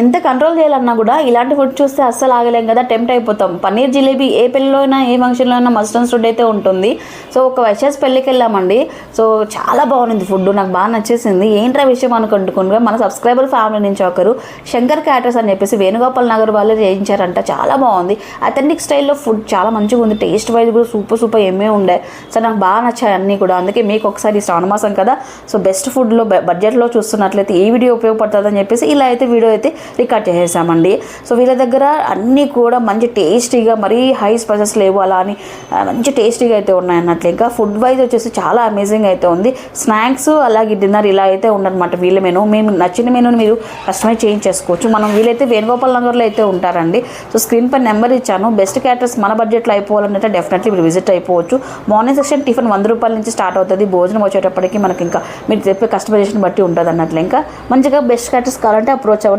ఎంత కంట్రోల్ చేయాలన్నా కూడా ఇలాంటి ఫుడ్ చూస్తే అస్సలు ఆగలేం కదా, టెంప్ట్ అయిపోతాం. పన్నీర్ జిలేబీ ఏ పెళ్ళిలో అయినా ఏ ఫంక్షన్లో అయినా మస్ట్ అండ్ షుడ్ అయితే ఉంటుంది. సో ఒక వైశాస్ పెళ్ళికి వెళ్ళామండి. సో చాలా బాగుంది ఫుడ్, నాకు బాగా నచ్చేసింది. ఏంట్రా విషయం అనుకుంటున్నా, మన సబ్స్క్రైబర్ ఫ్యామిలీ నుంచి ఒకరు శంకర్ క్యాటర్స్ అని చెప్పేసి వేణుగోపాల్ నగర్ వాళ్ళు చేయించారంట. చాలా బాగుంది, అథెంటిక్ స్టైల్లో ఫుడ్ చాలా మంచిగా ఉంది. టేస్ట్ వైజ్ కూడా సూపర్ ఏమే ఉండే. సో నాకు బాగా నచ్చాయి అన్నీ కూడా. అందుకే మీకు ఒకసారి శ్రావణమాసం కదా, సో బెస్ట్ ఫుడ్లో బడ్జెట్లో చూస్తున్నట్లయితే ఈ వీడియో ఉపయోగపడుతుందని చెప్పేసి ఇలా అయితే వీడియో అయితే రికార్డ్ చేసేసామండి. సో వీళ్ళ దగ్గర అన్నీ కూడా మంచి టేస్టీగా, మరీ హై స్పైసెస్ లేవు, అలా అని మంచి టేస్టీగా అయితే ఉన్నాయన్నట్లు. ఇంకా ఫుడ్ వైజ్ వచ్చేసి చాలా అమేజింగ్ అయితే ఉంది. స్నాక్స్ అలాగే డిన్నర్ ఇలా అయితే ఉండనమాట వీళ్ళ మెనూ. మేము నచ్చిన మెనూని మీరు కస్టమైజ్ చేసుకోవచ్చు. మనం వీలైతే వేణుగోపాల్ నగర్లో అయితే ఉంటారండి. సో స్క్రీన్ పై నెంబర్ ఇచ్చాను. బెస్ట్ క్యాటర్స్ మన బడ్జెట్లో అయిపోవాలంటే డెఫినెట్లీ మీరు విజిట్ అయిపోవచ్చు. మార్నింగ్ సెక్షన్ టిఫిన్ 100 రూపాయల నుంచి స్టార్ట్ అవుతుంది. భోజనం వచ్చేటప్పటికి మనకి ఇంకా మీరు చెప్పే కస్టమైజేషన్ బట్టి ఉంటుంది అన్నట్లు. ఇంకా మంచిగా బెస్ట్ క్యాటర్స్ కావాలంటే అప్రోచ్ అవ్వండి.